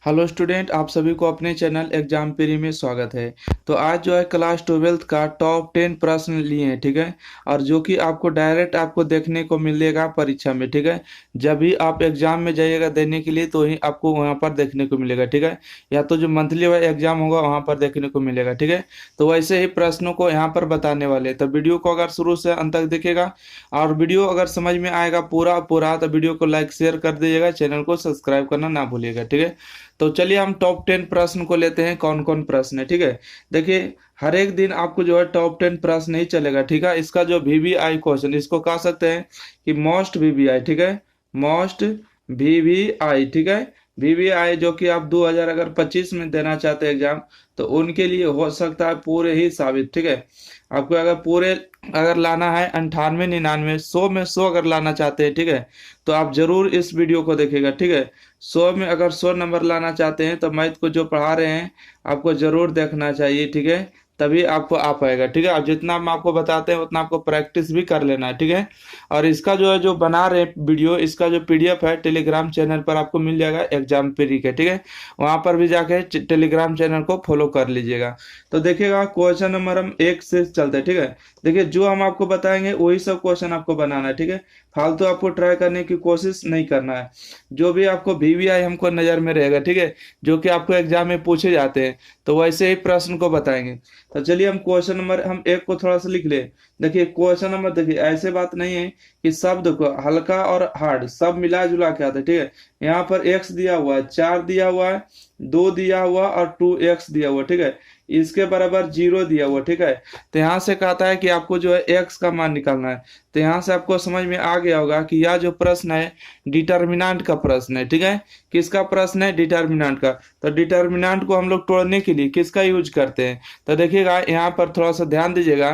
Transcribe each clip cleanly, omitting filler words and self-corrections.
Hello student, आप सभी को अपने चैनल एग्जाम पेरी में स्वागत है। तो आज जो है क्लास 12th का टॉप 10 प्रश्न लिए हैं, ठीक है। और जो कि आपको डायरेक्ट आपको देखने को मिलेगा परीक्षा में, ठीक है। जब भी आप एग्जाम में जाइएगा देने के लिए तो ही आपको वहाँ पर देखने को मिलेगा, ठीक है। या तो जो मंथली वाइज एग्जाम होगा वहाँ पर देखने को मिलेगा, ठीक है। तो वैसे ही प्रश्नों को यहाँ पर बताने वाले हैं। तो वीडियो को अगर शुरू से अंत तक देखेगा और वीडियो अगर समझ में आएगा पूरा पूरा तो वीडियो को लाइक शेयर कर दीजिएगा, चैनल को सब्सक्राइब करना ना भूलिएगा, ठीक है। तो चलिए हम टॉप 10 प्रश्न को लेते हैं, कौन कौन प्रश्न है, ठीक है। देखिए, हर एक दिन आपको जो है टॉप 10 प्रश्न नहीं चलेगा, ठीक है। इसका जो वीवीआई क्वेश्चन, इसको कह सकते हैं कि मोस्ट वीवीआई, ठीक है। मोस्ट वीवीआई, ठीक है। वीवीआई जो कि आप 2025 में देना चाहते हैं एग्जाम, तो उनके लिए हो सकता है पूरे ही साबित, ठीक है। आपको अगर पूरे अगर लाना है 98 99 100 में 100 अगर लाना चाहते हैं, ठीक है, तो आप जरूर इस वीडियो को देखेगा, ठीक है। 100 में अगर 100 नंबर लाना चाहते हैं तो मैथ को जो पढ़ा रहे हैं आपको जरूर देखना चाहिए, ठीक है। तभी आपको आ पाएगा, ठीक है। और जितना हम आपको बताते हैं उतना आपको प्रैक्टिस भी कर लेना है, ठीक है। और इसका जो है जो बना रहे वीडियो, इसका जो पीडीएफ है टेलीग्राम चैनल पर आपको मिल जाएगा एग्जाम पेरी के, ठीक है। वहां पर भी जाके टेलीग्राम चैनल को फॉलो कर लीजिएगा। तो देखिएगा क्वेश्चन नंबर हम 1 से चलते हैं, ठीक है। देखिए, जो हम आपको बताएंगे वही सब क्वेश्चन आपको बनाना है, ठीक है। फालतू आपको ट्राई करने की कोशिश नहीं करना है। जो भी आपको वीवीआई हमको नजर में रहेगा, ठीक है, जो कि आपको एग्जाम में पूछे जाते हैं, तो वैसे ही प्रश्न को बताएंगे। तो चलिए हम क्वेश्चन नंबर हम 1 को थोड़ा सा लिख ले। देखिए क्वेश्चन नंबर, देखिए ऐसे बात नहीं है कि शब्द को हल्का और हार्ड सब मिला जुला के आता है, ठीक है। यहाँ पर एक्स दिया हुआ है, 4 दिया हुआ है, 2 दिया हुआ और 2x दिया हुआ, ठीक है। इसके बराबर 0 दिया हुआ, ठीक है। तो यहाँ से कहता है कि आपको जो है x का मान निकालना है। तो यहाँ से आपको समझ में आ गया होगा कि यह जो प्रश्न है डिटर्मिनेंट का प्रश्न है, ठीक है। किसका प्रश्न है? डिटर्मिनेंट का। तो डिटर्मिनेंट को हम लोग तोड़ने के लिए किसका यूज करते हैं? तो देखिएगा यहाँ पर थोड़ा सा ध्यान दीजिएगा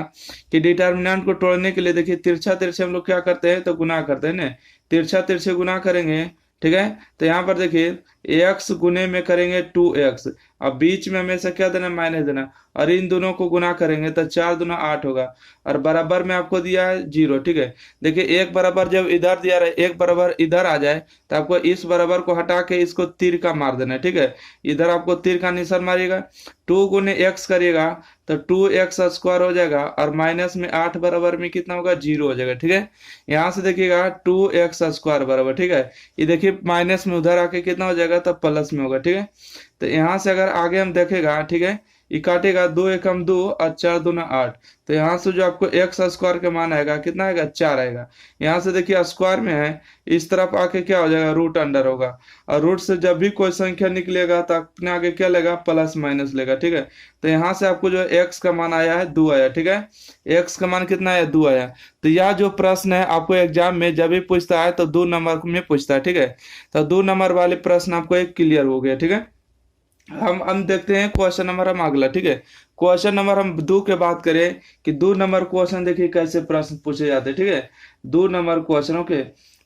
कि डिटर्मिनेंट को तोड़ने के लिए देखिए तिरछा तिरछे हम लोग क्या करते हैं, तो गुना करते हैं ना। तिरछा तिरछे गुना करेंगे, ठीक है। तो यहाँ पर देखिए एक्स गुने में करेंगे 2x, अब बीच में हमेशा क्या देना? माइनस देना। और इन दोनों को गुना करेंगे तो 4 दूना 8 होगा। और बराबर में आपको दिया है 0, ठीक है। देखिए एक बराबर जब इधर दिया रहे, एक बराबर इधर आ जाए, तो आपको इस बराबर को हटा के इसको तीर का मार देना है, ठीक है। इधर आपको तीर का निशान मारिएगा, 2 गुने x करिएगा तो 2x स्क्वायर हो जाएगा। और माइनस में 8 बराबर में कितना होगा? 0 हो जाएगा, ठीक है। यहाँ से देखिएगा 2x स्क्वायर बराबर, ठीक है। ये देखिए माइनस में उधर आके कितना हो जाएगा? तब प्लस में होगा, ठीक है। तो यहाँ से अगर आगे हम देखेगा, ठीक है, ये काटेगा 2 एकम 2 और 4 दूना 8। तो यहाँ से जो आपको एक्स स्क्वायर का मान आएगा कितना आएगा? 4 आएगा। यहाँ से देखिए स्क्वायर में है, इस तरफ आके क्या हो जाएगा? रूट अंडर होगा। और रूट से जब भी कोई संख्या निकलेगा तो अपने आगे क्या लेगा? प्लस माइनस लेगा, ठीक है। तो यहाँ से आपको जो एक्स का मान आया है 2 आया, ठीक है। एक्स का मान कितना आया? 2 आया। तो यह जो प्रश्न है आपको एग्जाम में जब भी पूछता है तो 2 नंबर में पूछता है, ठीक है। तो 2 नंबर वाले प्रश्न आपको एक क्लियर हो गया, ठीक है। हम देखते हैं क्वेश्चन नंबर हम अगला, ठीक है। क्वेश्चन नंबर हम 2 के बात करें कि 2 नंबर क्वेश्चन देखिए कैसे प्रश्न पूछे जाते हैं, ठीक है। 2 नंबर क्वेश्चन, ओके।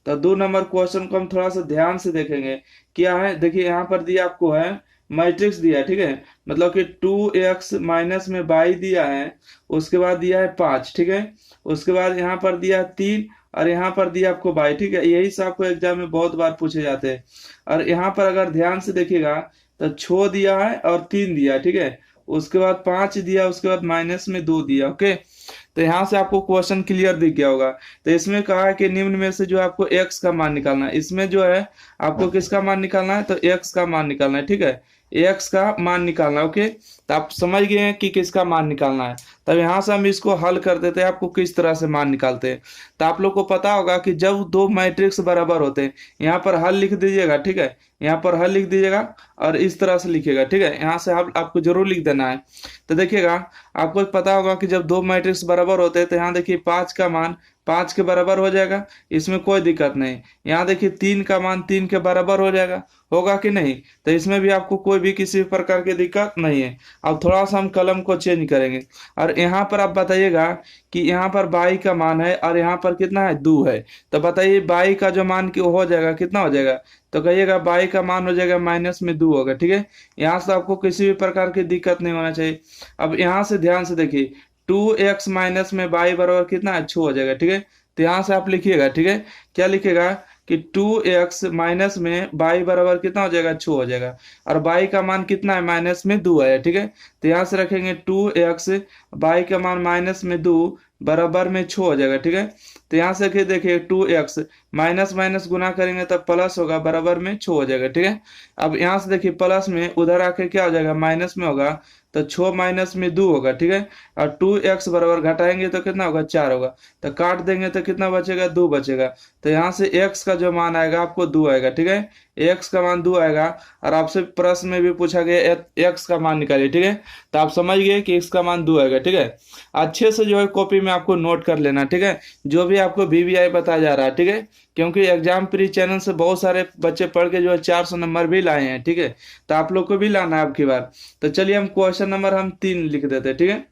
तो 2 नंबर क्वेश्चन को हम थोड़ा सा ध्यान से देखेंगे। क्या है? देखिए यहाँ पर दिया आपको है मैट्रिक्स दिया है, ठीक है। मतलब कि 2x माइनस में y दिया है, उसके बाद दिया है 5, ठीक है। उसके बाद यहाँ पर दिया है 3 और यहाँ पर दिया आपको y, ठीक है। यही से आपको एग्जाम में बहुत बार पूछे जाते हैं। और यहाँ पर अगर ध्यान से देखिएगा तो 6 दिया है और 3 दिया है, ठीक है। उसके बाद 5 दिया, उसके बाद माइनस में 2 दिया, ओके। तो यहाँ से आपको क्वेश्चन क्लियर दिख गया होगा। तो इसमें कहा है कि निम्न में से जो आपको x का मान निकालना है, इसमें जो है आपको किसका मान निकालना है? तो x का मान निकालना है, ठीक है। x का मान निकालना है, ओके। तो आप समझ गए हैं कि किसका मान निकालना है। तब यहाँ से हम इसको हल कर देते हैं, आपको किस तरह से मान निकालते हैं। तो आप लोग को पता होगा कि जब 2 मैट्रिक्स बराबर होते हैं, यहाँ पर हल लिख दीजिएगा, ठीक है। यहाँ पर हल लिख दीजिएगा और इस तरह से लिखिएगा, ठीक है। यहाँ से हल आपको जरूर लिख देना है। तो देखिएगा आपको पता होगा कि जब 2 मैट्रिक्स बराबर होते हैं तो यहाँ देखिए 5 का मान 5 के बराबर हो जाएगा, इसमें कोई दिक्कत नहीं। यहाँ देखिए 3 का मान 3 के बराबर हो जाएगा, होगा कि नहीं? तो इसमें भी आपको कोई भी किसी प्रकार की दिक्कत नहीं है। अब थोड़ा सा हम कलम को चेंज करेंगे और यहाँ पर आप बताइएगा कि यहाँ पर बाई का मान है और यहाँ पर कितना है? 2 है। तो बताइए बाई का जो मान की हो जाएगा कितना हो जाएगा? तो कहिएगा बाई का मान हो जाएगा माइनस में 2 होगा, ठीक है। यहाँ से आपको किसी भी प्रकार की दिक्कत नहीं होना चाहिए। अब यहाँ से ध्यान से देखिए 2x माइनस में बाई बराबर कितना है? 6 हो जाएगा, ठीक है। तो यहाँ से आप लिखिएगा, ठीक है। क्या लिखिएगा कि 2x माइनस में y बराबर कितना हो जाएगा, 6 हो जाएगा, और y का मान कितना है, माइनस में 2 है, ठीक है। तो यहाँ से रखेंगे 2x, y का मान माइनस में 2 बराबर में 6 हो जाएगा, ठीक है। तो यहाँ से देखिए 2x माइनस माइनस गुना करेंगे तब प्लस होगा, बराबर में 6 हो जाएगा, ठीक है। अब यहाँ से देखिए प्लस में उधर आके क्या हो जाएगा, माइनस में होगा, तो 6 माइनस में 2 होगा, ठीक है। और 2x बराबर घटाएंगे तो कितना होगा, 4 होगा, तो काट देंगे तो कितना बचेगा, 2 बचेगा। तो यहाँ से x का जो मान आएगा आपको 2 आएगा, ठीक है। x का मान 2 आएगा, और आपसे प्रश्न में भी पूछा गया x का मान निकालिए, ठीक है। तो आप समझ गए कि x का मान 2 आएगा, ठीक है। अच्छे से जो है कॉपी में आपको नोट कर लेना, ठीक है, जो भी आपको VVI बताया जा रहा है, ठीक है। क्योंकि एग्जाम प्री चैनल से बहुत सारे बच्चे पढ़ के जो है 400 नंबर भी लाए हैं, ठीक है। तो आप लोग को भी लाना है आपकी बार। तो चलिए हम क्वेश्चन नंबर हम 3 लिख देते हैं, ठीक है,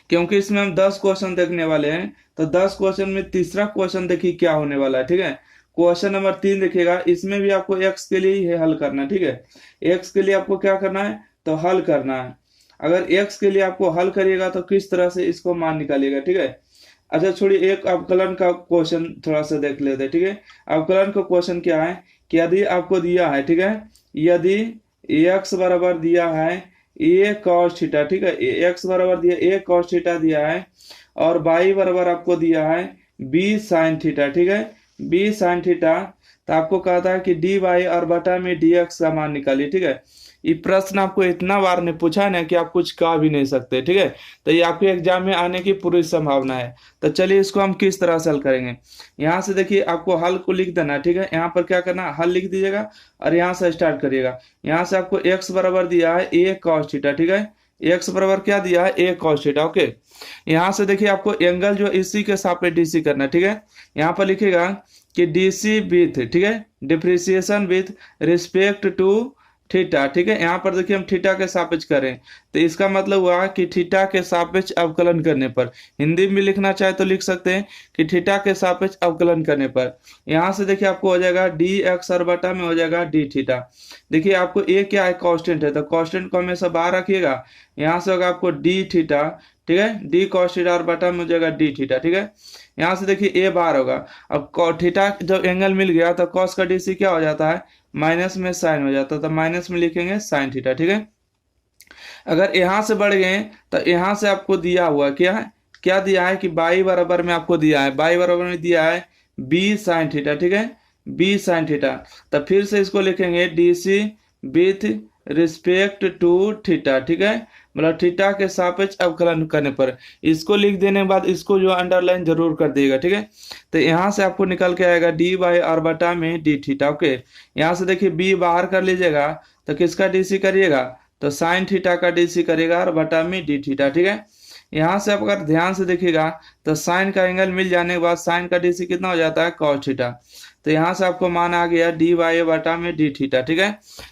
क्योंकि इसमें हम 10 क्वेश्चन देखने वाले हैं। तो 10 क्वेश्चन में तीसरा क्वेश्चन देखिए क्या होने वाला है, ठीक है। क्वेश्चन नंबर 3 देखिएगा, इसमें भी आपको x के लिए ही हल करना है, ठीक है। x के लिए आपको क्या करना है, तो हल करना है। अगर x के लिए आपको हल करिएगा तो किस तरह से इसको मान निकालिएगा, ठीक है। अच्छा छोड़िए, एक अवकलन का क्वेश्चन थोड़ा सा देख लेते हैं, ठीक है। अवकलन का क्वेश्चन क्या है कि यदि आपको दिया है, ठीक है, यदि x बराबर दिया है a cos थीटा, ठीक है, x बराबर दिया a cos थीटा दिया है, और y बराबर आपको दिया है b sin थीटा, ठीक है, b sin थीटा। तो आपको कहा था कि dy और बटा में dx का मान निकालिए, ठीक है। ये प्रश्न आपको इतना बार ने पूछा ना कि आप कुछ कह भी नहीं सकते, ठीक है। तो ये आपके एग्जाम में आने की पूरी संभावना है। तो चलिए इसको हम किस तरह से हल करेंगे। यहाँ से देखिए आपको हल को लिख देना, ठीक है। यहाँ पर क्या करना, हल लिख दीजिएगा और यहाँ से स्टार्ट करिएगा। यहाँ से आपको x बराबर दिया है a cos थीटा, ठीक है, x बराबर क्या दिया है, a cos थीटा, ओके। यहाँ से देखिए आपको एंगल जो इसी के सापेक्ष DC करना, ठीक है। यहाँ पर लिखेगा कि DC विथ, ठीक है, depreciation with respect to theta, ठीक है। यहाँ पर देखिए हम थीटा के सापेक्ष करें, तो इसका मतलब हुआ कि थीटा के सापेक्ष अवकलन करने पर, हिंदी में लिखना चाहे तो लिख सकते हैं कि थीटा के सापेक्ष अवकलन करने पर यहाँ से देखिए आपको हो जाएगा dx और बटा में हो जाएगा d थीटा। देखिए आपको a क्या है, कांस्टेंट है, तो कांस्टेंट को हमेशा बाहर रखिएगा। यहाँ से होगा आपको d थीटा, ठीक है, d cos थीटा और बटा में हो जाएगा d थीटा, ठीक है। यहाँ से देखिए a बार होगा। अब थीटा जब एंगल मिल गया तो cos का dc क्या हो जाता है, माइनस में साइन हो जाता है, तो माइनस में लिखेंगे साइन थीटा, ठीक है। अगर यहाँ से बढ़ गए तो यहाँ से आपको दिया हुआ क्या है, क्या दिया है कि y बराबर में आपको दिया है, y बराबर में दिया है b साइन थीटा, ठीक है, b साइन थीटा। तो फिर से इसको लिखेंगे dc with respect to theta, ठीक है, मतलब थीटा के सापेक्ष अवकलन करने पर। इसको लिख देने के बाद इसको जो अंडरलाइन जरूर कर दिएगा, ठीक है। तो यहाँ से आपको निकल के आएगा dy और बटा में d थीटा, ओके। यहाँ से देखिए b बाहर कर लीजिएगा तो किसका dc करिएगा, तो साइन थीटा का dc करेगा और बटा में d थीटा, ठीक है। यहाँ से आप अगर ध्यान से देखिएगा तो साइन का एंगल मिल जाने के बाद साइन का dc कितना हो जाता है, cos थीटा। तो यहाँ से आपको मान आ गया dy बटा में d थीटा, ठीक है।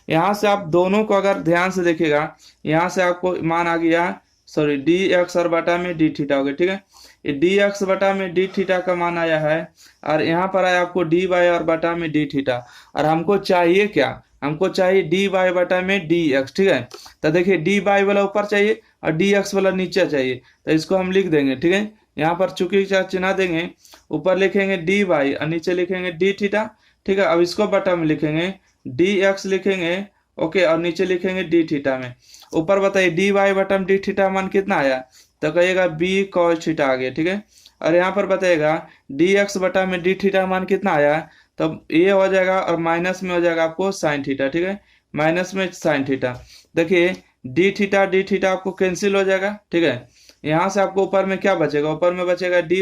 यहाँ से आप दोनों को अगर ध्यान से देखिएगा, यहाँ से आपको मान आ गया, सॉरी, dx और बटा में d थीटा हो गया, ठीक है। ये dx बटा में d थीटा का मान आया है, और यहाँ पर आया आपको dy और बटा में d थीटा। और हमको चाहिए क्या, हमको चाहिए dy बटा में dx, ठीक है। तो देखिए dy वाला ऊपर चाहिए और dx वाला नीचे चाहिए, तो इसको हम लिख देंगे, ठीक है। यहाँ पर चूंकि चिन्ह देंगे, ऊपर लिखेंगे dy और नीचे लिखेंगे d थीटा, ठीक है। अब इसको बटा में लिखेंगे dx लिखेंगे, ओके, और नीचे लिखेंगे d थीटा में। ऊपर बताइए dy बटा में d थीटा मान कितना आया, तो कहिएगा b cos थीटा आ गया, ठीक है। और यहाँ पर बताएगा dx बटा में d थीटा मान कितना आया, तब ये हो जाएगा और माइनस में हो जाएगा आपको साइन थीटा, ठीक है, माइनस में साइन थीटा। देखिए d थीटा आपको कैंसिल हो जाएगा, ठीक है। यहाँ से आपको ऊपर में क्या बचेगा, ऊपर में बचेगा dy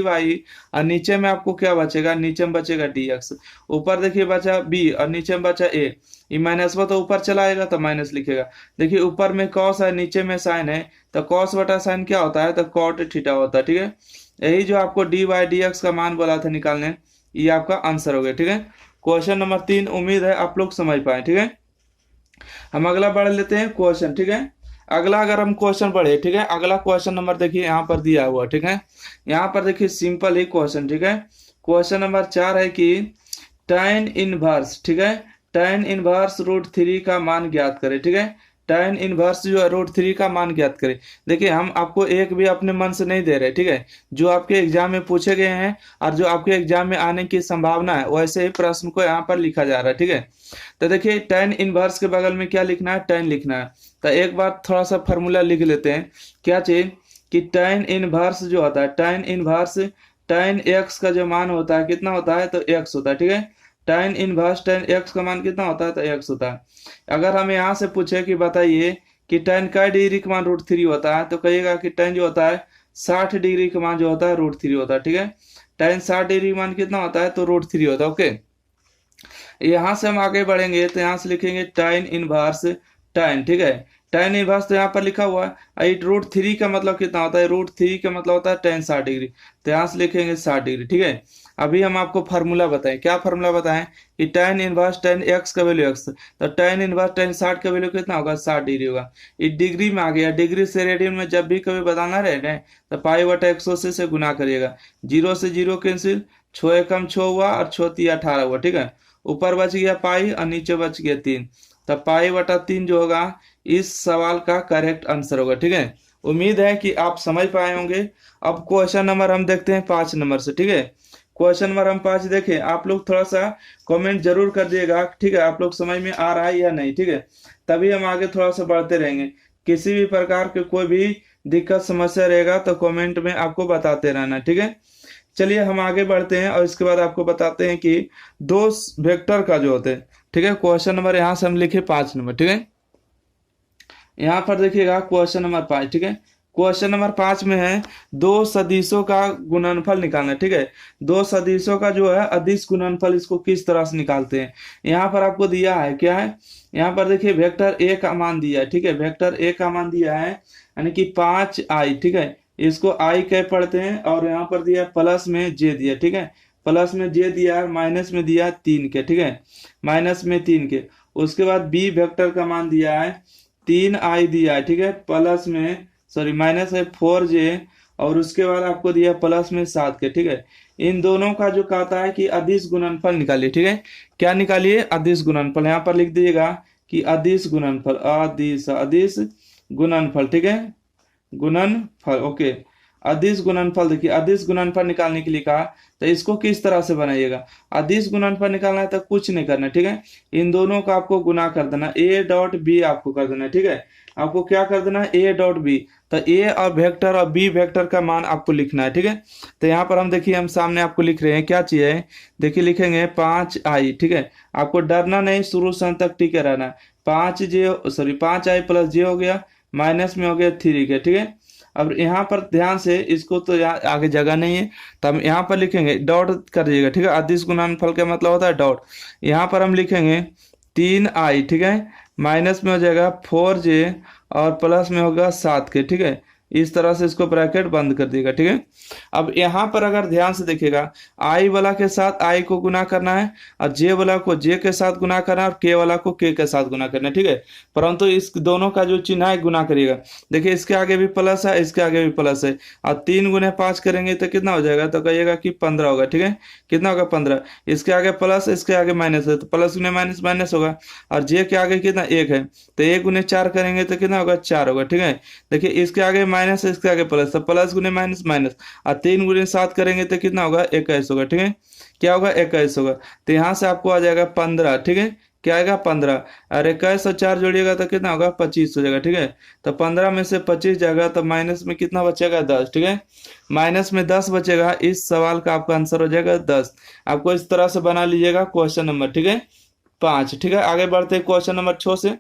और नीचे में आपको क्या बचेगा, नीचे में बचेगा dx। ऊपर देखिए बचा b और नीचे में बचा a, ये माइनस में तो ऊपर चला आएगा तो माइनस लिखेगा। देखिए ऊपर में cos है, नीचे में साइन है, तो cos बटा साइन क्या होता है, तो cot थीटा होता है, ठीक है। यही जो आपको dy dx का मान बोला था निकालने, ये आपका आंसर हो गया, ठीक है। क्वेश्चन नंबर 3 उम्मीद है आप लोग समझ पाए, ठीक है। हम अगला बढ़ लेते हैं क्वेश्चन, ठीक है। अगला अगर हम क्वेश्चन पढ़े, ठीक है, अगला क्वेश्चन नंबर देखिए यहाँ पर दिया हुआ, ठीक है। यहाँ पर देखिए सिंपल ही क्वेश्चन, ठीक है। क्वेश्चन नंबर 4 है कि tan इनवर्स, ठीक है, tan इनवर्स √3 का मान ज्ञात करें, ठीक है। tan इनवर्स जो है √3 का मान ज्ञात करें। देखिए हम आपको एक भी अपने मन से नहीं दे रहे, ठीक है, जो आपके एग्जाम में पूछे गए हैं और जो आपके एग्जाम में आने की संभावना है वैसे ही प्रश्न को यहाँ पर लिखा जा रहा है, ठीक है। तो देखिए tan इनवर्स के बगल में क्या लिखना है, tan लिखना है। तो एक बार थोड़ा सा फॉर्मूला लिख लेते हैं। क्या चीज कि tan इनवर्स जो होता है, tan इनवर्स tan x का जो मान होता है कितना होता है, तो x होता है, ठीक है। tan इनवर्स tan x का मान कितना होता है, तो x होता है। अगर हम यहाँ से पूछे कि बताइए कि tan का डिग्री का मान √3 होता है, तो कहिएगा कि tan जो होता है 60 डिग्री का मान जो होता है √3 होता है, ठीक है। tan 60 डिग्री का मान कितना होता है, तो √3 होता है, ओके। यहाँ से हम आगे बढ़ेंगे तो यहाँ से लिखेंगे tan इनवर्स tan, ठीक है। tan इनवर्स तो यहाँ पर लिखा हुआ है, √3 का मतलब कितना होता है, √3 का मतलब होता है tan 60 डिग्री, तो यहाँ से लिखेंगे 60 डिग्री, ठीक है। अभी हम आपको फार्मूला बताएं, क्या फार्मूला बताएं कि tan इनवर्स tan x का वैल्यू x, तो tan इनवर्स tan 60 का वैल्यू कितना होगा, 60 डिग्री होगा। ये डिग्री में आ गया, डिग्री से रेडियन में जब भी कभी बताना रहे तो π/100 से गुना करिएगा। 0 से 0 कैंसिल, 6 एकम 6 हुआ और 6 तिया 18 हुआ, ठीक है। ऊपर बच गया पाई और नीचे बच गया 3, तब π/3 जो होगा इस सवाल का करेक्ट आंसर होगा, ठीक है। उम्मीद है कि आप समझ पाए होंगे। अब क्वेश्चन नंबर हम देखते हैं 5 नंबर से, ठीक है। क्वेश्चन नंबर हम 5 देखें, आप लोग थोड़ा सा कमेंट जरूर कर दिएगा, ठीक है, आप लोग समझ में आ रहा है या नहीं, ठीक है। तभी हम आगे थोड़ा सा बढ़ते रहेंगे। किसी भी प्रकार के कोई भी दिक्कत समस्या रहेगा तो कमेंट में आपको बताते रहना, ठीक है। चलिए हम आगे बढ़ते हैं और इसके बाद आपको बताते हैं कि दो वेक्टर का जो होते हैं, ठीक है। क्वेश्चन नंबर यहाँ से हम लिखे 5 नंबर, ठीक है। यहाँ पर देखिएगा क्वेश्चन नंबर 5, ठीक है। क्वेश्चन नंबर 5 में है दो सदिशों का गुणनफल निकालना, ठीक है। दो सदिशों का जो है अदिश गुणनफल, इसको किस तरह से निकालते हैं। यहाँ पर आपको दिया है क्या है, यहाँ पर देखिए वेक्टर ए का मान दिया है, ठीक है। वेक्टर ए का मान दिया है यानी कि 5i, ठीक है। इसको आई कह पढ़ते हैं और यहाँ पर दिया प्लस में जे दिया, ठीक है। प्लस में जे दिया, माइनस में दिया 3 के, ठीक है, माइनस में 3 के। उसके बाद बी वेक्टर का मान दिया है 3i दिया है, ठीक है, प्लस में सॉरी माइनस है 4j और उसके बाद आपको दिया प्लस में 7 के, ठीक है। इन दोनों का जो कहता है कि अदिश गुणनफल निकालिए, ठीक है। क्या निकालिए, अदिश गुणनफल। यहाँ पर लिख दीजिएगा कि अदिश गुणनफल, अदिश अदिश गुणनफल, ठीक है, गुणनफल, ओके। अदिश गुणनफल, देखिए अदिश गुणनफल निकालने के लिए कहा तो इसको किस तरह से बनाइएगा। अदिश गुणनफल निकालना है तो कुछ नहीं करना, ठीक है। इन दोनों का आपको गुना कर देना, a.b आपको कर देना, ठीक है। आपको क्या कर देना है, a.b। तो a और वेक्टर और b वेक्टर का मान आपको लिखना है, ठीक है। तो यहाँ पर हम देखिए हम सामने आपको लिख रहे हैं क्या चाहिए, देखिए लिखेंगे 5i, ठीक है। आपको डरना नहीं, शुरू से अंत तक टिके रहना है। 5i प्लस j हो गया, माइनस में हो गया 3 के, ठीक है। अब यहाँ पर ध्यान से इसको तो आगे जगह नहीं है तो हम यहाँ पर लिखेंगे डॉट कर दीजिएगा, ठीक है। अदिश गुणनफल का मतलब होता है डॉट। यहाँ पर हम लिखेंगे 3i, ठीक है, माइनस में हो जाएगा 4j और प्लस में होगा 7 के, ठीक है। इस तरह से इसको ब्रैकेट बंद कर देगा, ठीक है। अब यहाँ पर अगर ध्यान से देखिएगा, आई वाला के साथ आई को गुना करना है और जे वाला को जे के साथ गुना करना है और के वाला को के साथ गुना करना है, ठीक है। परंतु इस दोनों का जो चिन्ह है गुना करिएगा। देखिए इसके आगे भी प्लस है, इसके आगे भी प्लस है और 3 गुने 5 करेंगे तो कितना हो जाएगा, तो कहिएगा कि 15 होगा, ठीक है। कितना होगा, 15। इसके आगे प्लस, इसके आगे माइनस है तो प्लस गुने माइनस माइनस होगा और जे के आगे कितना 1 है तो 1 गुने 4 करेंगे तो कितना होगा, 4 होगा, ठीक है। देखिए इसके आगे माइनस है, इसके आगे प्लस, तो प्लस गुने माइनस माइनस और 3 गुने 7 करेंगे तो कितना होगा, 21 होगा, ठीक है। क्या होगा, 21 होगा। तो यहाँ से आपको आ जाएगा 15, ठीक है। क्या आएगा, 15 और 21 और 4 जोड़िएगा तो कितना होगा, 25 हो जाएगा, ठीक है। तो 15 में से 25 जाएगा तो माइनस में कितना बचेगा, 10, ठीक है। माइनस में 10 बचेगा, इस सवाल का आपका आंसर हो जाएगा 10। आपको इस तरह से बना लीजिएगा क्वेश्चन नंबर, ठीक है, 5, ठीक है। आगे बढ़ते हैं क्वेश्चन नंबर 6 से।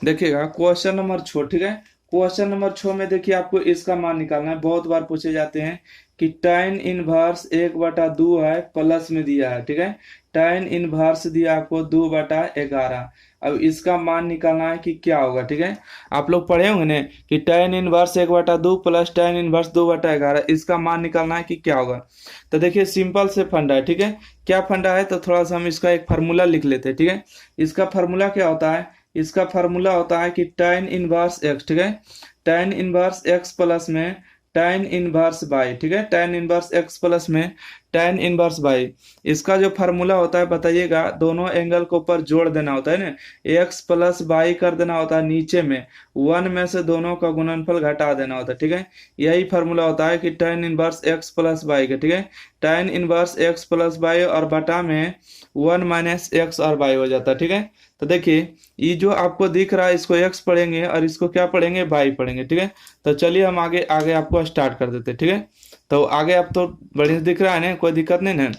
देखिएगा क्वेश्चन नंबर 6, ठीक है। क्वेश्चन नंबर 6 में देखिए आपको इसका मान निकालना है। बहुत बार पूछे जाते हैं कि tan इनवर्स 1/2 है, प्लस में दिया है, ठीक है। tan इनवर्स दिया आपको 2/11। अब इसका मान निकालना है कि क्या होगा, ठीक है। आप लोग पढ़े होंगे ना कि tan inverse 1/2 plus tan inverse 2/11, इसका मान निकालना है कि क्या होगा। तो देखिए सिंपल से फंडा है, ठीक है। क्या फंडा है, तो थोड़ा सा हम इसका एक फार्मूला लिख लेते हैं, ठीक है। इसका फार्मूला क्या होता है, इसका फार्मूला होता है कि tan इनवर्स x, ठीक है, tan इनवर्स x प्लस में tan इनवर्स y, ठीक है। tan इनवर्स x प्लस में tan इनवर्स बाई। इसका जो फार्मूला होता है बताइएगा, दोनों एंगल को ऊपर जोड़ देना होता है ना, एक्स प्लस बाई कर देना होता है नीचे में, वन में से दोनों का गुणनफल घटा देना होता है, ठीक है। यही फार्मूला होता है कि tan inverse x plus by का, ठीक है। tan inverse x plus by और बटा में वन माइनस एक्स और बाई हो जाता है, ठीक है। तो देखिए ये जो आपको दिख रहा है इसको एक्स पढ़ेंगे और इसको क्या पढ़ेंगे, बाई पढ़ेंगे, ठीक है। तो चलिए हम आगे आगे आपको स्टार्ट कर देते हैं, ठीक है। तो आगे आप तो बढ़िया से दिख रहा है ना, कोई दिक्कत नहीं ना।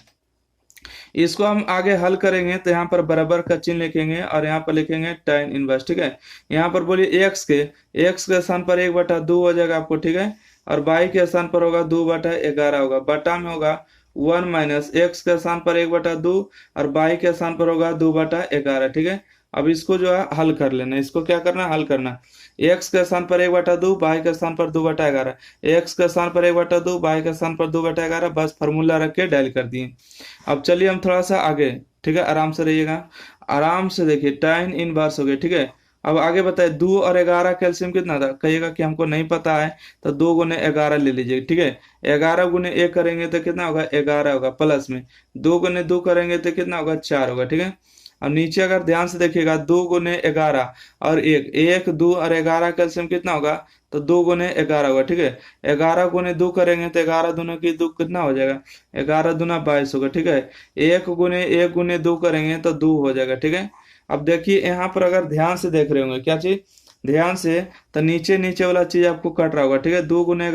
इसको हम आगे हल करेंगे तो यहाँ पर बराबर का चिन्ह लिखेंगे और यहाँ पर लिखेंगे tan इनवर्स, ठीक है। यहाँ पर बोलिए एक्स के स्थान पर 1/2 हो जाएगा आपको, ठीक है। और बाई के स्थान पर होगा 2/11 होगा, बटा में होगा वन माइनस एक्स के स्थान पर 1/2 और बाई के स्थान पर होगा 2/11, ठीक है। अब इसको जो है हल कर लेना, इसको क्या करना है, हल करना। एक्स के स्थान पर 1/2, बाई के स्थान पर 2/11, एक्स के स्थान पर 1/2, बाई के स्थान पर 2/11, बस फार्मूला रख के डायल कर दिए। अब चलिए हम थोड़ा सा आगे, ठीक है, आराम से रहिएगा, आराम से देखिए tan इनवर्स हो गया, ठीक है। अब आगे बताए 2 और 11 का एलसीएम कितना था, कहिएगा कि हमको नहीं पता है, तो 2 गुने 11 ले लीजिए, ठीक है। 11 गुने 1 करेंगे तो कितना होगा, 11 होगा, प्लस में 2 गुने 2 करेंगे तो कितना होगा, 4 होगा, ठीक है। अब नीचे अगर ध्यान से देखिएगा 2 गुने 11 और 1 2 और 11 का एलसीएम कितना होगा, तो 2 गुने 11 होगा, ठीक है। 11 गुने 2 करेंगे तो 11 दूना की 2 कितना हो जाएगा, 11 दूना 22 होगा, ठीक है। 1 गुने 2 करेंगे तो 2 हो जाएगा, ठीक है। अब देखिए यहाँ पर अगर ध्यान से देख रहे होंगे क्या चीज, ध्यान से, तो नीचे नीचे वाला चीज आपको कट रहा होगा, ठीक है। 2 गुने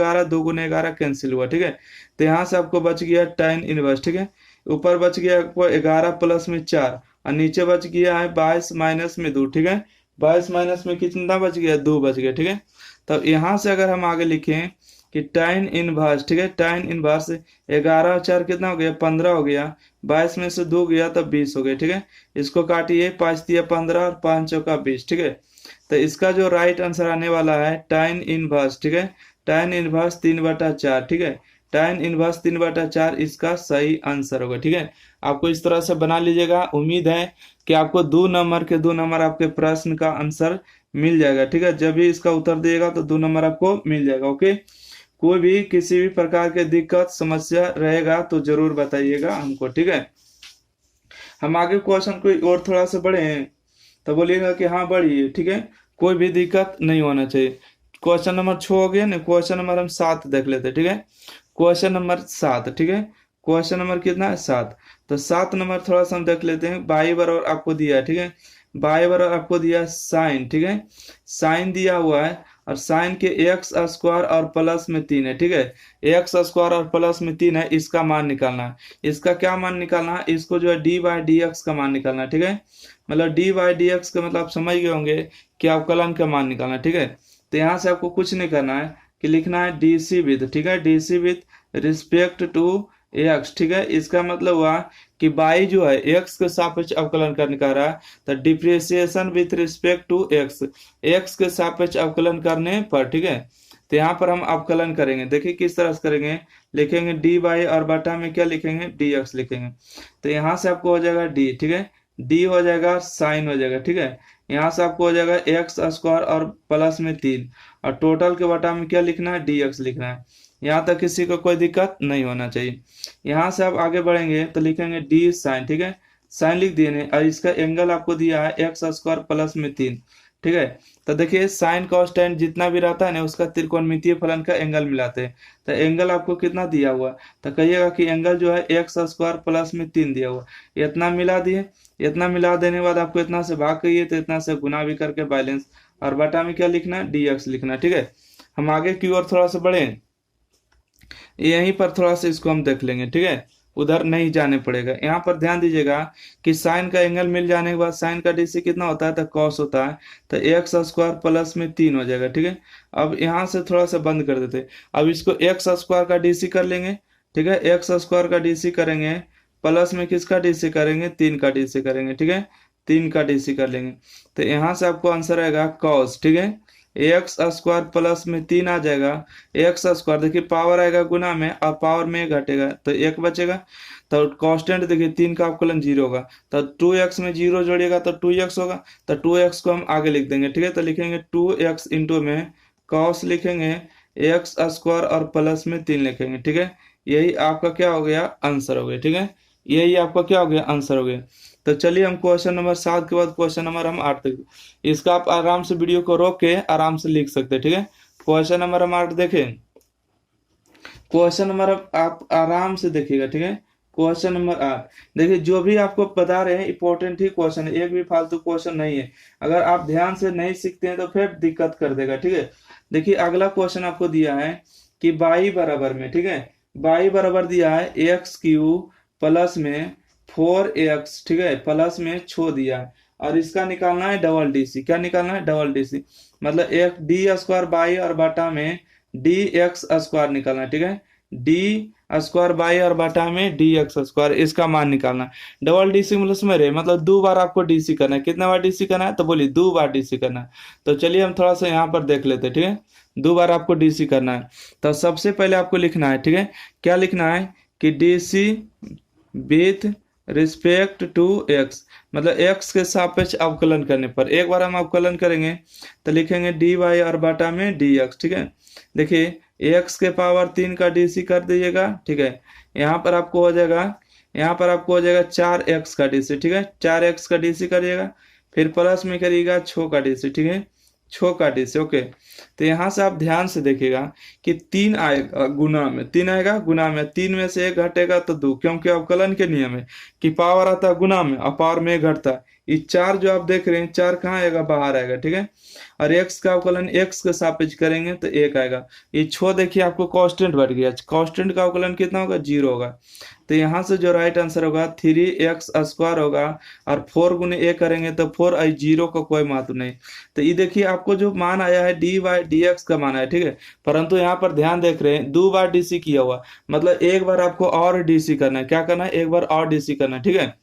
11 कैंसिल हुआ, ठीक है। तो यहाँ से आपको बच गया tan इनवर्स, ठीक है। ऊपर बच गया आपको 11 प्लस में 4 और नीचे बच गया है 22 माइनस में 2, ठीक है। 22 माइनस में कितना बच गया, 2 बच गया, ठीक है। तब यहाँ से अगर हम आगे लिखें कि tan इनवर्स, ठीक है, tan इनवर्स 11 और 4 कितना हो गया, 15 हो गया, 22 में से 2 गया तब 20 हो गया, ठीक है। इसको काटिए, 5 दिया 15 और 5 चौका 20, ठीक है। तो इसका जो राइट आंसर आने वाला है tan इनवर्स, ठीक है, tan इनवर्स 3/4, ठीक है। tan इनवर्स 3/4 इसका सही आंसर होगा, ठीक है। आपको इस तरह से बना लीजिएगा। उम्मीद है कि आपको 2 नंबर आपके प्रश्न का आंसर मिल जाएगा, ठीक है। जब भी इसका उत्तर दिएगा तो 2 नंबर आपको मिल जाएगा, ओके। कोई भी किसी भी प्रकार के दिक्कत समस्या रहेगा तो जरूर बताइएगा हमको, ठीक है। हम आगे क्वेश्चन कोई और थोड़ा सा बढ़े हैं तो बोलिएगा कि हाँ बढ़िए, ठीक है, कोई भी दिक्कत नहीं होना चाहिए। क्वेश्चन नंबर 6 हो गया ना, क्वेश्चन नंबर हम 7 देख लेते हैं, ठीक है। क्वेश्चन नंबर 7, ठीक है। क्वेश्चन नंबर कितना है, 7। तो 7 नंबर थोड़ा सा हम देख लेते हैं। बाई बराबर आपको दिया है, ठीक है। बाई बराबर आपको दिया साइन, ठीक है, साइन दिया हुआ है और साइन के एक्स स्क्वायर और प्लस में 3 है, ठीक है। एक्स स्क्वायर और प्लस में 3 है, इसका मान निकालना है। इसका क्या मान निकालना है, इसको जो है डी बाई डी एक्स का मान निकालना है, ठीक है। मतलब डी बाई डी एक्स का मतलब आप समझ गए होंगे कि अवकलन का मान निकालना है, ठीक है। तो यहाँ से आपको कुछ नहीं करना है कि लिखना है डी सी विद, ठीक है, D C with respect to X, ठीक है। इसका मतलब हुआ कि बाई जो है एक्स के सापेक्ष अवकलन करने का रहा है, तो depreciation with respect to X, X के सापेक्ष अवकलन करने पर, ठीक है। तो यहाँ पर हम अवकलन करेंगे, देखिए किस तरह से करेंगे, लिखेंगे डी बाई और बटा में क्या लिखेंगे, डी एक्स लिखेंगे। तो यहाँ से आपको हो जाएगा डी, ठीक है, डी हो जाएगा साइन हो जाएगा, ठीक है। यहाँ से आपको हो जाएगा एक्स स्क्वायर और प्लस में 3 और टोटल के बटा में क्या लिखना है, डी एक्स लिखना है। यहाँ तक किसी को कोई दिक्कत नहीं होना चाहिए। यहाँ से आप आगे बढ़ेंगे तो लिखेंगे डी साइन, ठीक है, साइन लिख दिए और इसका एंगल आपको दिया है एक्स स्क्वायर प्लस में 3, ठीक है। तो देखिए साइन कॉस टेन जितना भी रहता है ना उसका त्रिकोणमितीय फलन का एंगल मिलाते हैं। तो एंगल आपको कितना दिया हुआ, तो कहिएगा कि एंगल जो है एक्स स्क्वायर प्लस में 3 दिया हुआ, इतना मिला दिए। इतना मिला देने के बाद आपको इतना से भाग करिए तो इतना से गुना भी करके बैलेंस और बटा में क्या लिखना है, डी एक्स लिखना, ठीक है। हम आगे की ओर थोड़ा सा बढ़े, यहीं पर थोड़ा सा इसको हम देख लेंगे, ठीक है, उधर नहीं जाने पड़ेगा। यहाँ पर ध्यान दीजिएगा कि साइन का एंगल मिल जाने के बाद साइन का डीसी कितना होता है, तो कॉस होता है, तो एक्स स्क्वायर प्लस में 3 हो जाएगा, ठीक है। अब यहाँ से थोड़ा सा बंद कर देते, अब इसको एक्स स्क्वायर का डीसी कर लेंगे, ठीक है। एक्स स्क्वायर का डीसी करेंगे प्लस में किसका डीसी करेंगे, 3 का डीसी करेंगे, ठीक है, 3 का डीसी कर लेंगे। तो यहाँ से आपको आंसर आएगा कॉस, ठीक है, एक्स स्क्वायर प्लस में 3 आ जाएगा, एक्स स्क्वायर देखिए पावर आएगा गुना में और पावर में घटेगा तो 1 बचेगा। तो कांस्टेंट देखिए 3 का अवकलन 0 होगा, तो 2x में 0 जोड़िएगा तो 2x होगा, तो 2x को हम आगे लिख देंगे, ठीक है। तो लिखेंगे 2x इंटू में कॉस लिखेंगे एक्स स्क्वायर और प्लस में 3 लिखेंगे, ठीक है। यही आपका क्या हो गया, आंसर हो गया। ठीक है, यही आपका क्या हो गया, आंसर हो गया। तो चलिए हम क्वेश्चन नंबर 7 के बाद क्वेश्चन नंबर हम 8 तक, इसका आप आराम से वीडियो को रोक के आराम से लिख सकते हैं। ठीक है, क्वेश्चन नंबर हम 8 देखें। क्वेश्चन नंबर आप आराम से देखिएगा। ठीक है, क्वेश्चन नंबर 8 देखिए, जो भी आपको बता रहे हैं इंपॉर्टेंट ही क्वेश्चन है, एक भी फालतू क्वेश्चन नहीं है। अगर आप ध्यान से नहीं सीखते हैं तो फिर दिक्कत कर देगा। ठीक है, देखिए अगला क्वेश्चन आपको दिया है कि बाई बराबर में, ठीक है, बाई बराबर दिया है एक्स क्यू प्लस में 4x, ठीक है, प्लस में छो दिया है, और इसका निकालना है डबल डीसी। क्या निकालना है, डबल डीसी, मतलब एक डी स्क्वायर बाई और बटा में डी एक्स स्क्वायर निकालना है। ठीक है, डी स्क्वायर बाई और बटा में डी एक्स स्क्वायर, इसका मान निकालना है। डबल डीसी मतलब समझ रहे, मतलब दो बार आपको डीसी करना है। कितना बार डीसी करना है, तो बोलिए दो बार डीसी करना है। तो चलिए हम थोड़ा सा यहाँ पर देख लेते हैं। ठीक है, दो बार आपको डीसी करना है। तो सबसे पहले आपको लिखना है, ठीक है, क्या लिखना है कि DC with respect to X, मतलब एक्स के सापेक्ष अवकलन करने पर, एक बार हम अवकलन करेंगे तो लिखेंगे डी वाई और बटा में डी एक्स। ठीक है, देखिए एक्स के पावर 3 का डीसी कर दीजिएगा। ठीक है, यहाँ पर आपको हो जाएगा, यहाँ पर आपको हो जाएगा 4x का डीसी। ठीक है, 4x का डीसी करिएगा, फिर प्लस में करिएगा 6 का डीसी। ठीक है, 6 का डीसी। ओके, तो यहाँ से आप ध्यान से देखिएगा कि 3 आएगा गुना में, 3 आएगा गुना में, 3 में से 1 घटेगा तो 2, क्योंकि अवकलन के नियम है कि पावर आता है गुना में और पावर में 1 घटता है। ये 4 जो आप देख रहे हैं, 4 कहाँ आएगा, बाहर आएगा। ठीक है, और x का अवकलन x के सापेक्ष करेंगे तो 1 आएगा। ये छो देखिए आपको कांस्टेंट बढ़ गया, कांस्टेंट का अवकलन कितना होगा, 0 होगा। तो यहाँ से जो राइट आंसर होगा 3x स्क्वायर होगा, और 4 गुने a करेंगे तो 4 आई, 0 का कोई महत्व नहीं। तो ये देखिए आपको जो मान आया है डी वाई डी एक्स का मान आया। ठीक है, परंतु यहाँ पर ध्यान देख रहे हैं 2 बार डीसी किया हुआ, मतलब एक बार आपको और डीसी करना है। क्या करना है, एक बार और डीसी करना है। ठीक है,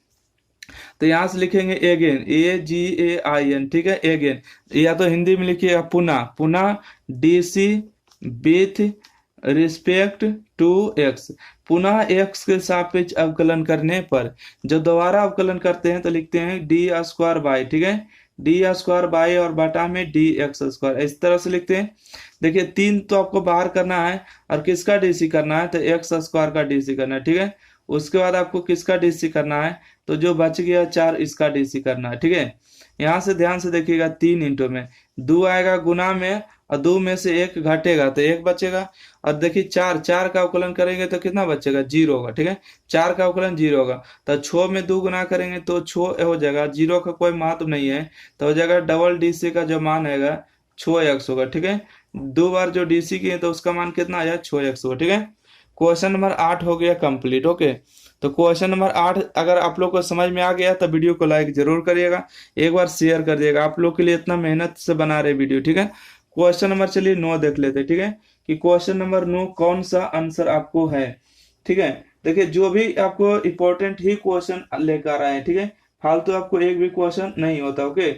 तो यहां से लिखेंगे एगेन, AGAIN। ठीक है, एगेन, या तो हिंदी में लिखिएगा पुनः, पुनः DC with respect to X, पुनः एक्स के सापेक्ष अवकलन करने पर, जब दोबारा अवकलन करते हैं तो लिखते हैं डी स्क्वायर बाई, ठीक है, डी स्क्वायर बाई और बटा में डी एक्स स्क्वायर, इस तरह से लिखते हैं। देखिए 3 तो आपको बाहर करना है, और किसका डीसी करना है, तो एक्स स्क्वायर का डीसी करना है। ठीक है, उसके बाद आपको किसका डीसी करना है, तो जो बच गया 4, इसका डीसी करना है। ठीक है, यहाँ से ध्यान से देखिएगा, 3 इंटू में 2 आएगा गुना में, और 2 में से 1 घटेगा तो 1 बचेगा। और देखिए 4 का अवकलन करेंगे तो कितना बचेगा, 0 होगा। ठीक है, 4 का अवकलन 0 होगा, तो 6 में 2 गुना करेंगे तो 6 हो जाएगा, 0 का कोई महत्व नहीं है, तो हो जाएगा डबल डीसी का जो मान आएगा 6x होगा। ठीक है, 2 बार जो डीसी किए तो उसका मान कितना आया, 6x होगा। ठीक है, क्वेश्चन नंबर 8 हो गया कंप्लीट। ओके, तो क्वेश्चन नंबर 8 अगर आप लोग को समझ में आ गया तो वीडियो को लाइक जरूर करिएगा, एक बार शेयर कर दिएगा, आप लोग के लिए इतना मेहनत से बना रहे वीडियो। ठीक है, क्वेश्चन नंबर चलिए 9 देख लेते हैं। ठीक है, कि क्वेश्चन नंबर 9 कौन सा आंसर आपको है। ठीक है, देखिए जो भी आपको इंपॉर्टेंट ही क्वेश्चन लेकर आए हैं। ठीक है, फालतू आपको एक भी क्वेश्चन नहीं होता। ओके,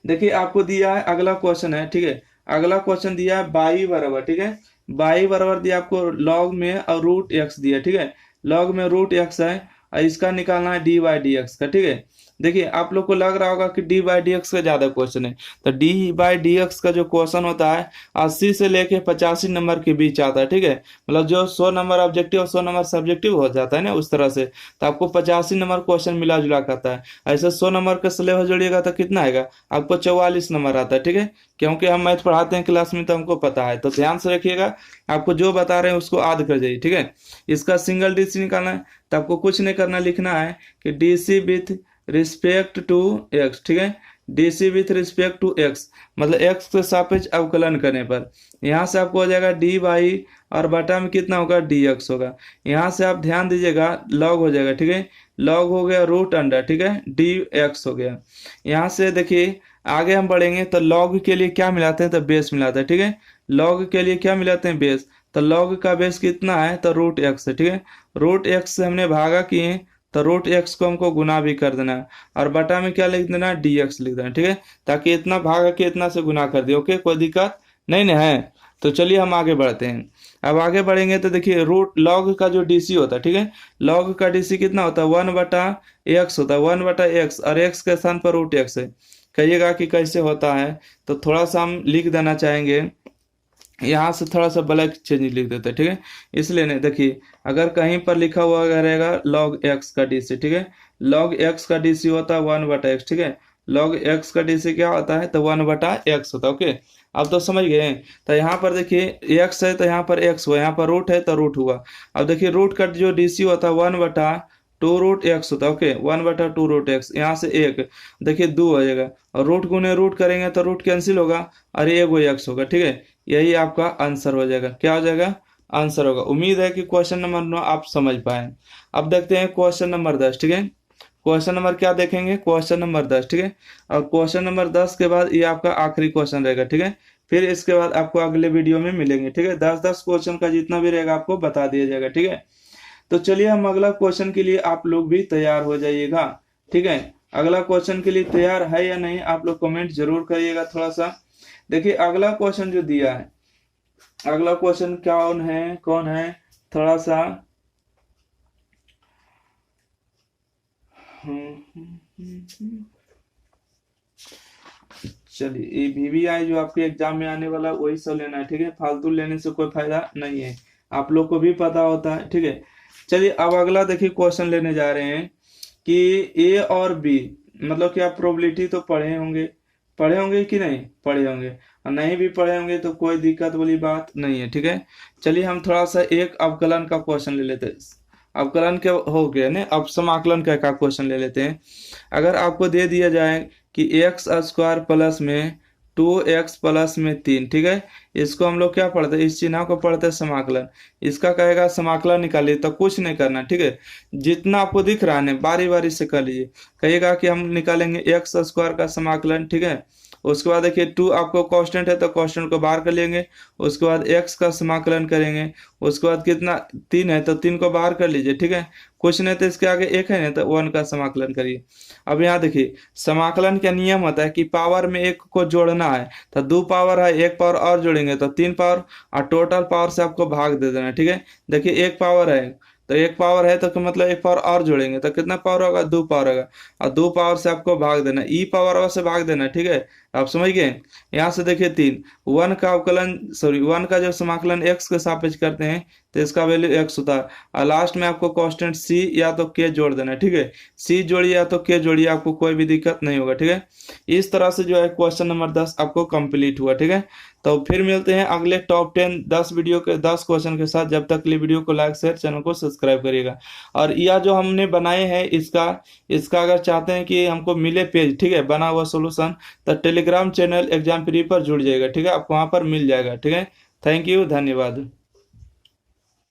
देखिए आपको दिया है अगला क्वेश्चन है। ठीक है, अगला क्वेश्चन दिया है बाई बराबर। ठीक है, बाई बराबर दिया आपको लॉग में और रूट एक्स दिया। ठीक है, लॉग में रूट एक्स है, और इसका निकालना है डी बाई डी एक्स का। ठीक है, देखिए आप लोग को लग रहा होगा कि डी बाई डी एक्स का ज्यादा क्वेश्चन है, तो डी बाई डी एक्स का जो क्वेश्चन होता है 80 से लेके 85 नंबर के बीच आता है। ठीक है, मतलब जो 100 नंबर ऑब्जेक्टिव और 100 नंबर सब्जेक्टिव हो जाता है ना, उस तरह से, तो आपको 85 नंबर क्वेश्चन मिला जुला करता है। ऐसे 100 नंबर का सिलेबस जोड़िएगा तो कितना आएगा, आपको 44 नंबर आता है। ठीक है, क्योंकि हम मैथ पढ़ाते हैं क्लास में तो हमको पता है, तो ध्यान से रखिएगा, आपको जो बता रहे हैं उसको याद कर जाइए। ठीक है, इसका सिंगल डीसी निकालना है, तो आपको कुछ नहीं करना, लिखना है कि DC with respect to X. ठीक है, DC with respect to X, मतलब एक्स के सापेक्ष अवकलन करने पर यहाँ से आपको हो जाएगा डी बाई और बटा में कितना होगा, डी एक्स होगा। यहाँ से आप ध्यान दीजिएगा, लॉग हो जाएगा। ठीक है, लॉग हो गया रूट अंडर। ठीक है, डी एक्स हो गया। यहाँ से देखिए आगे हम बढ़ेंगे तो लॉग के लिए क्या मिलाते हैं, तो बेस मिलाते हैं। ठीक है, लॉग के लिए क्या मिलाते हैं, बेस, तो लॉग का बेस कितना है, तो रूट एक्स है। ठीक है, रूट एक्स से हमने भागा किए तो रूट एक्स को हमको गुना भी कर देना है, और बटा में क्या लिख देना है, डी एक्स लिख देना। ठीक है, ताकि इतना भागा के इतना से गुना कर दिए। ओके, कोई दिक्कत नहीं ना है। तो चलिए हम आगे बढ़ते हैं। अब आगे बढ़ेंगे तो देखिए रूट लॉग का जो डीसी होता है, ठीक है, लॉग का डीसी कितना होता है, 1/x होता है, 1/x, और x के स्थान पर रूट एक्स है। कहिएगा कि कैसे होता है, तो थोड़ा सा हम लिख देना चाहेंगे यहाँ से थोड़ा सा ब्लैक चेंज लिख देते हैं, ठीक है। इसलिए नहीं, देखिए अगर कहीं पर लिखा हुआ रहेगा लॉग एक्स का डीसी, ठीक है। लॉग एक्स का डीसी होता है 1/x, ठीक है। लॉग एक्स का डीसी क्या होता है, तो 1/x होता है, ओके। अब तो समझ गए। तो यहाँ पर देखिए एक्स है तो यहाँ पर एक्स हुआ, यहाँ पर रूट है तो रूट हुआ। अब देखिए रूट का जो डीसी होता है 1/2√x होता है, ओके। 1/2√x, यहाँ से एक, देखिए 2 हो जाएगा, और रूट गुने रूट करेंगे तो रूट कैंसिल होगा और ये वो एक्स होगा, ठीक है। यही आपका आंसर हो जाएगा, क्या हो जाएगा, आंसर होगा। उम्मीद है कि क्वेश्चन नंबर 9 आप समझ पाए। अब देखते हैं क्वेश्चन नंबर 10, ठीक है। क्वेश्चन नंबर क्या देखेंगे, क्वेश्चन नंबर 10, ठीक है। और क्वेश्चन नंबर 10 के बाद ये आपका आखिरी क्वेश्चन रहेगा, ठीक है। फिर इसके बाद आपको अगले वीडियो में मिलेंगे, ठीक है। 10-10 क्वेश्चन का जितना भी रहेगा आपको बता दिया जाएगा, ठीक है। तो चलिए हम अगला क्वेश्चन के लिए आप लोग भी तैयार हो जाइएगा, ठीक है। अगला क्वेश्चन के लिए तैयार है या नहीं आप लोग कमेंट जरूर करिएगा थोड़ा सा। देखिए अगला क्वेश्चन जो दिया है, अगला क्वेश्चन कौन है थोड़ा सा, चलिए ये VVI जो आपके एग्जाम में आने वाला वही सब लेना है, ठीक है। फालतू लेने से कोई फायदा नहीं है, आप लोग को भी पता होता है, ठीक है। चलिए अब अगला देखिए क्वेश्चन लेने जा रहे हैं कि ए और बी, मतलब कि आप प्रोबेबिलिटी तो पढ़े होंगे कि नहीं पढ़े होंगे, और नहीं भी पढ़े होंगे तो कोई दिक्कत वाली बात नहीं है, ठीक है। चलिए हम थोड़ा सा एक अवकलन का क्वेश्चन ले लेते हैं। अवकलन के हो गया ना, अब समाकलन का क्वेश्चन ले लेते हैं। अगर आपको दे दिया जाए कि x² प्लस में 2x+3, ठीक है। इसको हम लोग क्या पढ़ते हैं, इस चिन्ह को पढ़ते हैं समाकलन। इसका कहेगा समाकलन निकालिए, तो कुछ नहीं करना, ठीक है। जितना आपको दिख रहा है बारी बारी से कर लीजिए। कहिएगा कि हम निकालेंगे x² का समाकलन, ठीक है। उसके बाद देखिए 2 आपको कांस्टेंट है तो कांस्टेंट को बाहर कर लेंगे। उसके बाद x का समाकलन करेंगे। उसके बाद कितना 3 है तो 3 को बाहर कर लीजिए, ठीक है। कुछ नहीं तो इसके आगे 1 है ना तो 1 का समाकलन करिए। अब यहाँ देखिए समाकलन का नियम होता है कि पावर में एक को जोड़ना है, तो 2 पावर है, 1 पावर और जोड़ेंगे तो 3 पावर, और टोटल पावर से आपको भाग दे देना, ठीक है। देखिए 1 पावर है तो 1 पावर है तो मतलब 1 पावर और जोड़ेंगे तो कितना पावर होगा, 2 पावर होगा, और 2 पावर से आपको भाग देना, ई पावर से भाग देना, ठीक है। आप समझ गए। यहाँ से देखिए 3, 1 का जो समाकलन x के सापेक्ष करते हैं तो इसका वैल्यू x होता है, और लास्ट में आपको कांस्टेंट c या तो k जोड़ देना, ठीक है। c जोड़िए या तो k जोड़िए, आपको कोई भी दिक्कत नहीं होगा, ठीक है। इस तरह से जो है क्वेश्चन नंबर 10 आपको कंप्लीट हुआ, ठीक है। तो फिर मिलते हैं अगले टॉप 10 10 वीडियो के 10 क्वेश्चन के साथ। जब तक के लिए वीडियो को लाइक शेयर चैनल को सब्सक्राइब करिएगा। और यह जो हमने बनाए हैं इसका इसका अगर चाहते हैं कि हमको मिले पेज, ठीक है, बना हुआ सोल्यूशन, तो टेलीग्राम चैनल एग्जाम प्री पर जुड़ जाएगा, ठीक है। आपको वहां पर मिल जाएगा, ठीक है। थैंक यू, धन्यवाद।